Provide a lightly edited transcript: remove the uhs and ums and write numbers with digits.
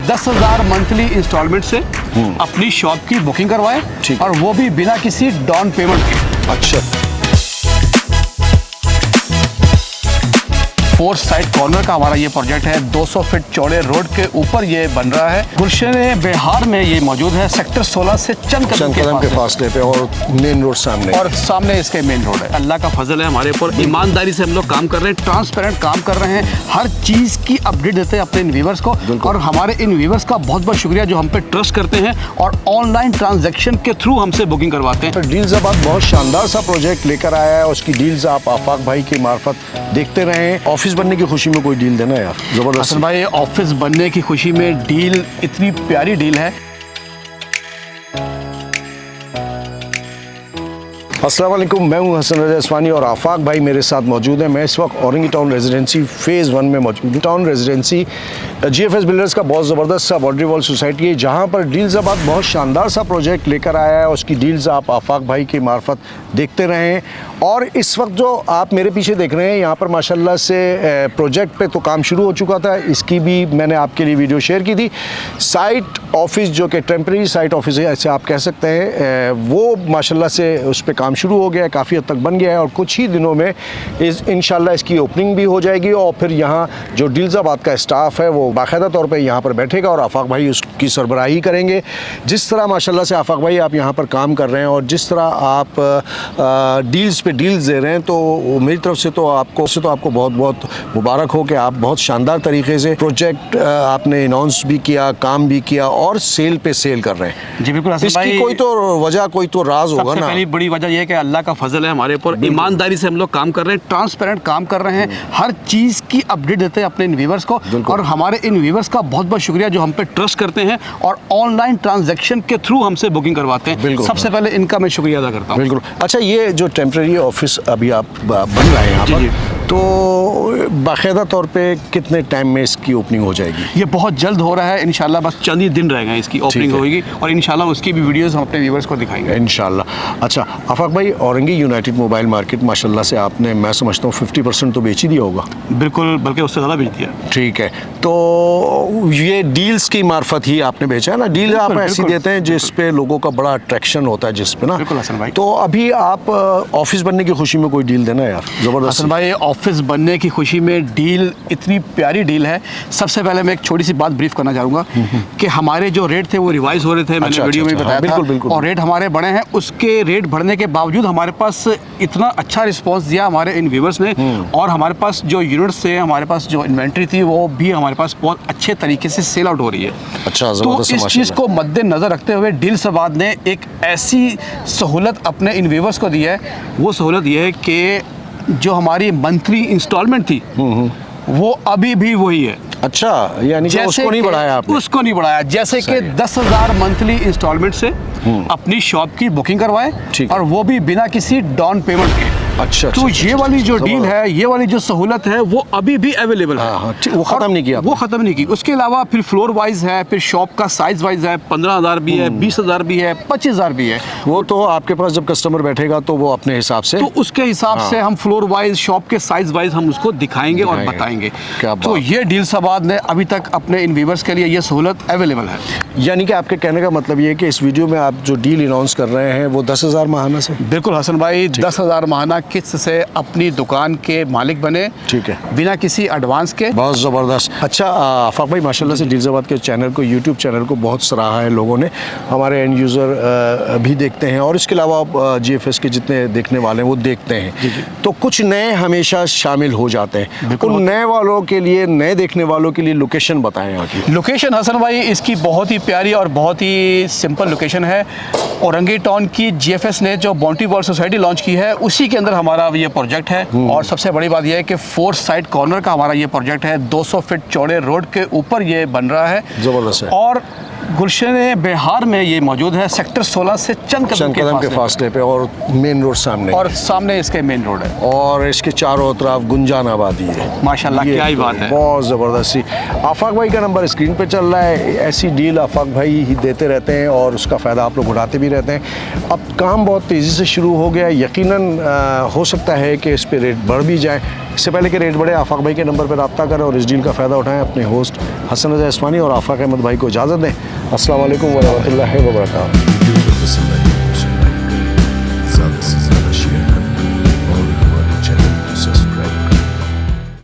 10,000 monthly instalment से अपनी shop की बुकिंग करवाएं और वो भी बिना किसी डाउन पेमेंट के। अच्छा, 4 साइड कॉर्नर का हमारा ये प्रोजेक्ट है। 200 फीट चौड़े रोड के ऊपर ये बन रहा है। गुलशन बिहार में ये मौजूद है। सेक्टर 16 से चंद कदम के फासले पे और मेन रोड सामने, और सामने इसके मेन रोड है। अल्लाह का फजल है हमारे ऊपर, ईमानदारी से हम लोग काम कर रहे हैं, ट्रांसपेरेंट काम कर रहे हैं, हर चीज़ की अपडेट देते हैं अपने इन व्यूवर्स को। और हमारे इन व्यूवर्स का बहुत बहुत शुक्रिया जो हम पे ट्रस्ट करते हैं और ऑनलाइन ट्रांजेक्शन के थ्रू हमसे बुकिंग करवाते हैं। तो डील्साबाद बहुत शानदार सा प्रोजेक्ट लेकर आया है। उसकी डील्स आप आफाक भाई की मार्फत देखते रहें। ऑफिस बनने की खुशी में कोई डील देना यार, जबरदस्त। हसन भाई, ऑफिस बनने की खुशी में डील, इतनी प्यारी डील है। अस्सलाम वालेकुम, मैं हूं हसन रजा इस्फानी और आफाक भाई मेरे साथ मौजूद है। मैं इस वक्त औरंगी टाउन रेजिडेंसी फ़ेज़ 1 में मौजूद हूँ। टाउन रेजिडेंसी GFS बिल्डर्स का बहुत ज़बरदस्त सा बाउंड्री वॉल सोसाइटी है, जहाँ पर डील्साबाद बहुत शानदार सा प्रोजेक्ट लेकर आया है। उसकी डील्स आप आफाक भाई की मार्फत देखते रहें। और इस वक्त जो आप मेरे पीछे देख रहे हैं, यहाँ पर माशाल्लाह से प्रोजेक्ट पे तो काम शुरू हो चुका था। इसकी भी मैंने आपके लिए वीडियो शेयर की थी। साइट ऑफिस जो कि टेम्प्रेरी साइट ऑफिस है, ऐसे आप कह सकते हैं, वो माशाल्लाह से उस पर काम शुरू हो गया है, काफ़ी हद तक बन गया है। और कुछ ही दिनों में इंशाल्लाह इसकी ओपनिंग भी हो जाएगी। और फिर यहाँ जो डील्साबाद का स्टाफ है वो बाकायदा तौर पे यहाँ पर बैठेगा और आफाक भाई उसकी सरबराही करेंगे। जिस तरह माशाल्लाह से आफाक भाई आप यहाँ पर काम कर रहे हैं और जिस तरह आप डील्स पे डील्स दे रहे हैं, तो मेरी तरफ से तो आपको बहुत बहुत मुबारक हो कि आप बहुत शानदार तरीके से प्रोजेक्ट आपने अनाउंस भी किया, काम भी किया और सेल पे सेल कर रहे हैं। जी बिल्कुल। इसकी कोई तो वजह, कोई तो राज होगा ना। पहली बड़ी वजह यह है कि अल्लाह का फजल है हमारे ऊपर, ईमानदारी से हम लोग काम कर रहे हैं, ट्रांसपेरेंट काम कर रहे हैं, हर चीज़ की अपडेट देते हैं अपने इन व्यूवर्स को। और हमारे इन व्यूवर्स का बहुत बहुत शुक्रिया जो हम पे ट्रस्ट करते हैं और ऑनलाइन ट्रांजैक्शन के थ्रू हमसे बुकिंग करवाते हैं। सबसे पहले इनका मैं शुक्रिया अदा करता हूँ। बिल्कुल। अच्छा, ये जो टेम्प्रेरी ऑफिस अभी आप बन रहे हैं यहाँ पर, तो बाकायदा तौर पे कितने टाइम में इसकी ओपनिंग हो जाएगी? ये बहुत जल्द हो रहा है इंशाल्लाह, बस चंद ही दिन रह गए इसकी ओपनिंग होगी और इंशाल्लाह उसकी भी वीडियोस हम अपने व्यूवर्स को दिखाएंगे इंशाल्लाह। अच्छा आफाक भाई, औरंगी यूनाइटेड मोबाइल मार्केट माशाल्लाह से आपने, मैं समझता हूँ 50% तो बेच ही दिया होगा। बिल्कुल, बल्कि उससे ज़्यादा बेच दिया। ठीक है, तो ये डील्स की मार्फत ही आपने बेचा है ना? डील आप ऐसी देते हैं जिस पे लोगों का बड़ा अट्रैक्शन होता है, जिस पे ना। बिल्कुल हसन भाई। तो अभी आप ऑफिस बनने की खुशी में कोई डील देना यार, जबरदस्त। हसन भाई, ऑफिस बनने की खुशी में डील, इतनी प्यारी डील है। सबसे पहले मैं एक छोटी सी बात ब्रीफ करना चाहूँगा कि हमारे जो रेट थे वो रिवाइज हो रहे थे, मैंने वीडियो में बताया था। बिल्कुल। और रेट हमारे बढ़े हैं। उसके रेट बढ़ने के बावजूद हमारे पास इतना अच्छा रिस्पॉन्स दिया हमारे इन व्यूवर्स ने, और हमारे पास जो यूनिट्स थे, हमारे पास जो इन्वेंट्री थी, वो भी हमारे पास बहुत अच्छे तरीके से सेल आउट हो रही है। अच्छा, तो इस चीज़ को मद्देनजर रखते हुए डील्साबाद ने एक ऐसी सहूलत अपने इन व्यूवर्स को दी है। वो सहूलत ये है कि जो हमारी मंथली इंस्टॉलमेंट थी वो अभी भी वही है। अच्छा, यानी कि उसको नहीं बढ़ाया आपने? उसको नहीं बढ़ाया। जैसे कि 10,000 मंथली इंस्टॉलमेंट से अपनी शॉप की बुकिंग करवाएं और वो भी बिना किसी डाउन पेमेंट के। अच्छा, तो ये वाली जो डील है, ये वाली जो सहूलत है, वो अभी भी अवेलेबल है। वो ख़त्म नहीं किया? वो ख़त्म नहीं की। उसके अलावा फिर फ्लोर वाइज है, फिर शॉप का साइज वाइज है। 15,000 भी है, 20,000 भी है, 25,000 भी है। वो तो आपके पास जब कस्टमर बैठेगा तो वो अपने हिसाब से, तो उसके हिसाब से हम फ्लोर वाइज, शॉप के साइज वाइज हम उसको दिखाएंगे और बताएंगे। तो ये डील्साबाद ने अभी तक अपने इन व्यूवर्स के लिए ये सहूलत अवेलेबल है। यानी कि आपके कहने का मतलब ये है कि इस वीडियो में आप जो डील अनाउंस कर रहे हैं वो 10,000 माहाना से? बिल्कुल हसन भाई, 10,000 माहाना किस्त से अपनी दुकान के मालिक बने। ठीक है, बिना किसी एडवांस के। बहुत ज़बरदस्त। अच्छा आफाक भाई, माशाल्लाह से डील्साबाद के चैनल को, यूट्यूब चैनल को बहुत सराहा है लोगों ने, हमारे एंड यूज़र भी देखते हैं और इसके अलावा GFS के जितने देखने वाले हैं वो देखते हैं। तो कुछ नए हमेशा शामिल हो जाते हैं। उन नए वालों के लिए, नए देखने वालों के लिए लोकेशन बताएं। आपकी लोकेशन हसन भाई, इसकी बहुत ही प्यारी और बहुत ही सिंपल लोकेशन है। औरंगी टाउन की GFS ने जो बाउंड्री वॉल सोसाइटी लॉन्च की है, उसी के अंदर हमारा ये प्रोजेक्ट है। और सबसे बड़ी बात यह है कि 4 साइड कॉर्नर का हमारा ये प्रोजेक्ट है। 200 फीट चौड़े रोड के ऊपर ये बन रहा है। जबरदस्त है। और गुलशन बिहार में ये मौजूद है। सेक्टर 16 से चंद कदम के फासले पे और मेन रोड सामने, और सामने इसके मेन रोड है। और इसके चारों तरफ गुंजान आबादी है। माशाल्लाह, क्या ही बात है, बहुत ज़बरदस्ती। आफाक भाई का नंबर स्क्रीन पे चल रहा है। ऐसी डील आफाक भाई ही देते रहते हैं और उसका फ़ायदा आप लोग उठाते भी रहते हैं। अब काम बहुत तेज़ी से शुरू हो गया। यकीनन हो सकता है कि इस पर रेट बढ़ भी जाए। इससे पहले कि रेट बढ़े, आफाक भाई के नंबर पर रब्ता करें और इस डील का फ़ायदा उठाएँ। अपने होस्ट हसन रज़ा इस्मानी और आफाक अहमद भाई को इजाज़त दें। अस्सलाम वालेकुम व रहमतुल्लाहि व बरकातहू।